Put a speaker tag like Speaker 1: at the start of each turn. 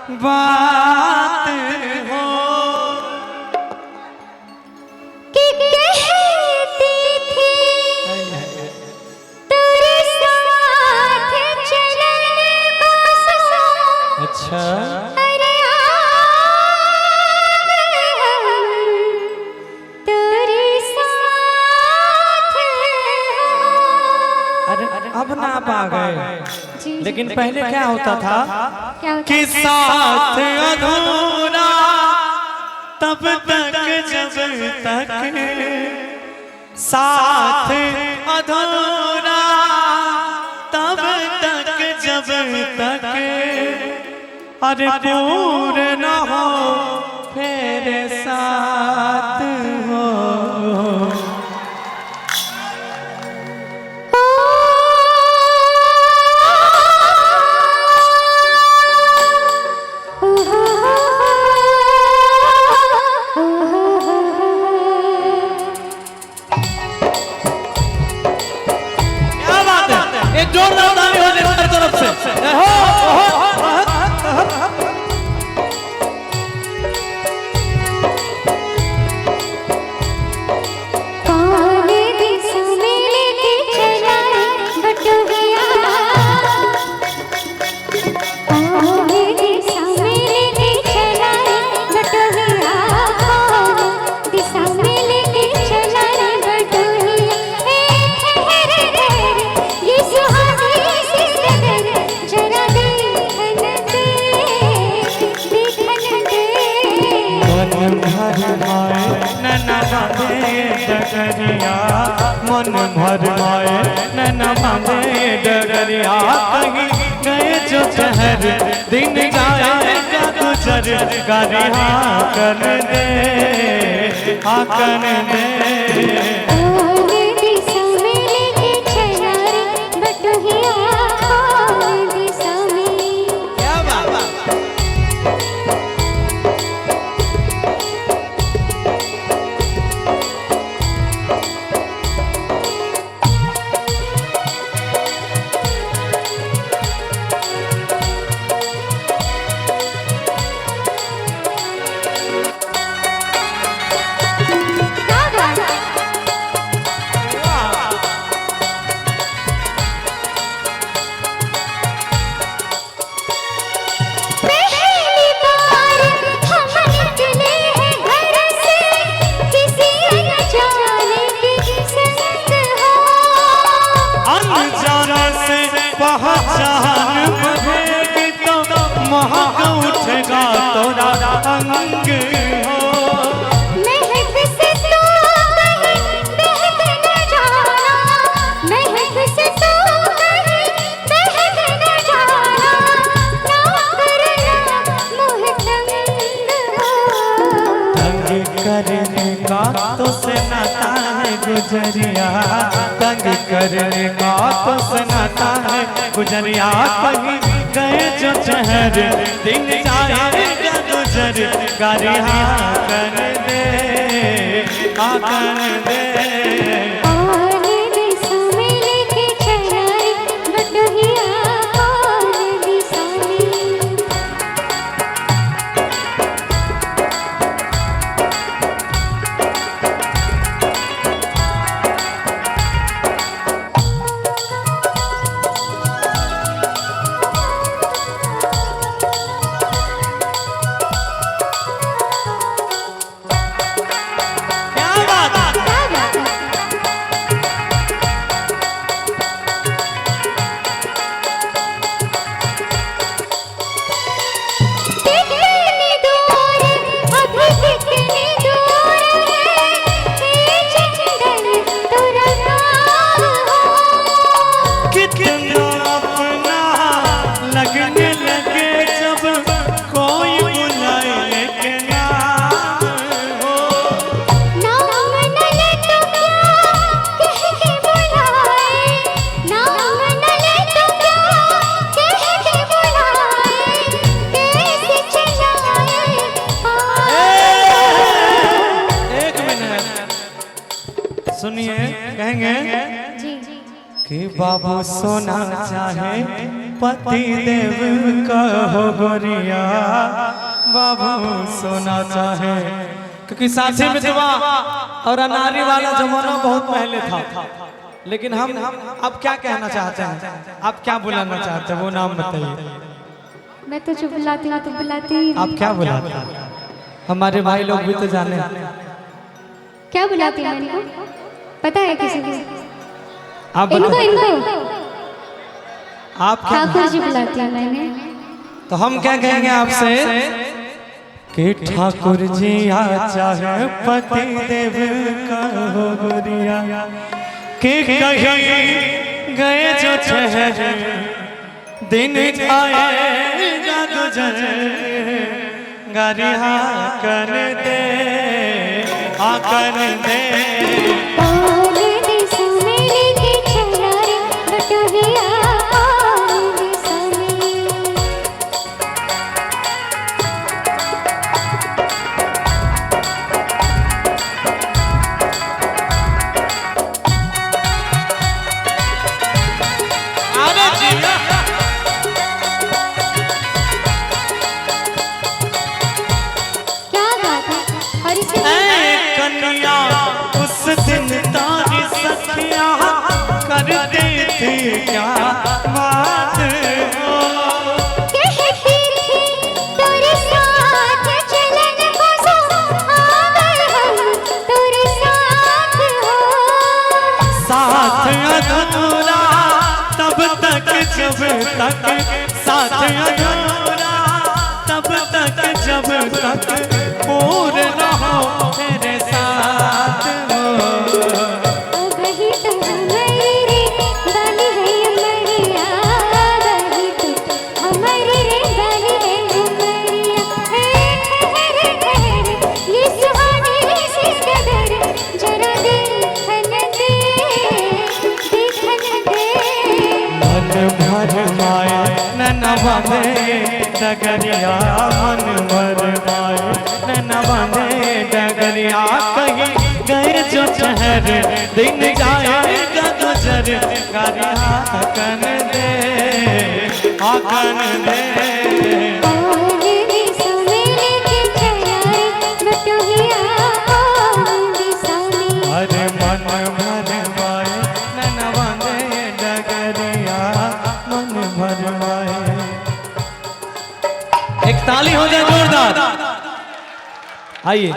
Speaker 1: बात हो
Speaker 2: कि कहती थी तेरे साथ चलने को सनम।
Speaker 1: अच्छा
Speaker 2: अरे तेरे साथ
Speaker 1: अरे अब ना आ गए, लेकिन पहले क्या होता था
Speaker 2: क्या होता
Speaker 1: कि साथ अधूरा तब तक जब तक साथ अधूरा तब तक जब तक अरे पूर्ण न हो फिर साथ हो। एक जोरदार ताली हो जाए हर तरफ से।
Speaker 2: कौन दिस में लेके चला बटुहिया, कौन दिस में लेके चला बटुहिया, कौन दिस में लेके चला बटुहिया। ठहर ठहर ये सुहानी सी नजर जरा देखन दे, देखन दे।
Speaker 1: मन भर माए नैना बांधे डगरिया, मन भर माए नैना बांधे डगरिया। कहीं गए जो शहर दिन जाएगा गुजर गारी हाँ कर दे, हाँ कर दे।
Speaker 2: कौन दिस में लेके चला रे बटुहिया, कौन दिस में।
Speaker 1: क्या बात
Speaker 2: पहली बार हम निकले हैं घर से, किसी अनजाने की संग हो।
Speaker 1: अनजाने से पहचान बढ़ेगी तो महक उठेगा तोरा अंग हो।
Speaker 2: महक से तू कहीं बहक न जाना, महक से तू कहीं बहक न जाना, ना करना मोह तंग हो।
Speaker 1: तंग करने का तो से नाता है गुजरिया, तंग करने का तो से नाता है गुजरिया। कहीं गए जो शहर दिन जाएगा गुजर गारी हाँ कर दे, हाँ कर दे।
Speaker 2: कौन दिस में लेके चला रे बटुहिया, कौन दिस में।
Speaker 1: क्या बात
Speaker 2: कितनी दूर अभी कितनी दूर है ये जंगल तेरा नाम हो।
Speaker 1: कितना अपना लगने लगे जब कोई बुलाए लेके नाम हो।
Speaker 2: नाम न ले तो क्या कह के बुलाए, नाम न ले तो क्या कह के बुलाए, कैसे चलाए
Speaker 1: एक मिनट सुनिए, कहेंगे
Speaker 2: जी
Speaker 1: कि बाबू सोना चाहे पति देव का हो गोरिया बाबू सोना चाहे, क्योंकि साथी मितवा और अनारी वाला जमाना बहुत पहले था। लेकिन हम अब क्या कहना चाहते हैं, आप क्या बुलाना चाहते हैं, वो नाम बताइए।
Speaker 2: मैं तो जो बुलाती हूँ तो बुलाती ही
Speaker 1: आप क्या बुलाते हैं, हमारे भाई लोग भी तो जाने।
Speaker 2: क्या बुलाती हूँ इनको, पता है किसी को?
Speaker 1: आप
Speaker 2: इनको
Speaker 1: बताइए।
Speaker 2: इनको
Speaker 1: आप क्या,
Speaker 2: ठाकुर जी बुलाती हूँ मैंने।
Speaker 1: तो हम क्या कहेंगे आपसे कि ठाकुर जी आ चाहे पति देव का हो गोरिया, कि कहीं गए जो ठहरे दिन आएगा गुजर, गारिया कर दे आकर दे। कन्या उस दिन तारी सखिया करते थे क्या बात हो,
Speaker 2: कहती थी तेरे साथ चलन को आवर हम तेरे साथ हो।
Speaker 1: साथ अधूरा तब तक जब तक, साथ अधूरा तब तक जब तक पूर्ण हो तेरे साथ हो।
Speaker 2: वही तो हमारी बानी है उमरिया, वही तो हमारी बानी है उमरिया। ठहर ठहर ये सुहानी सी कदर जरा देखन दे, देखन दे।
Speaker 1: मन भर माए नैनवा में डगरिया, मन भर माए नैनवा में डगरिया, कहीं गए जो ठहर दिन जाएगा गुजर, गारिया कन दे आकन दे। अरे मन भर माए नैनवा में डगरिया, मन भर माए। एक ताली हो जाए जोरदार, आइए।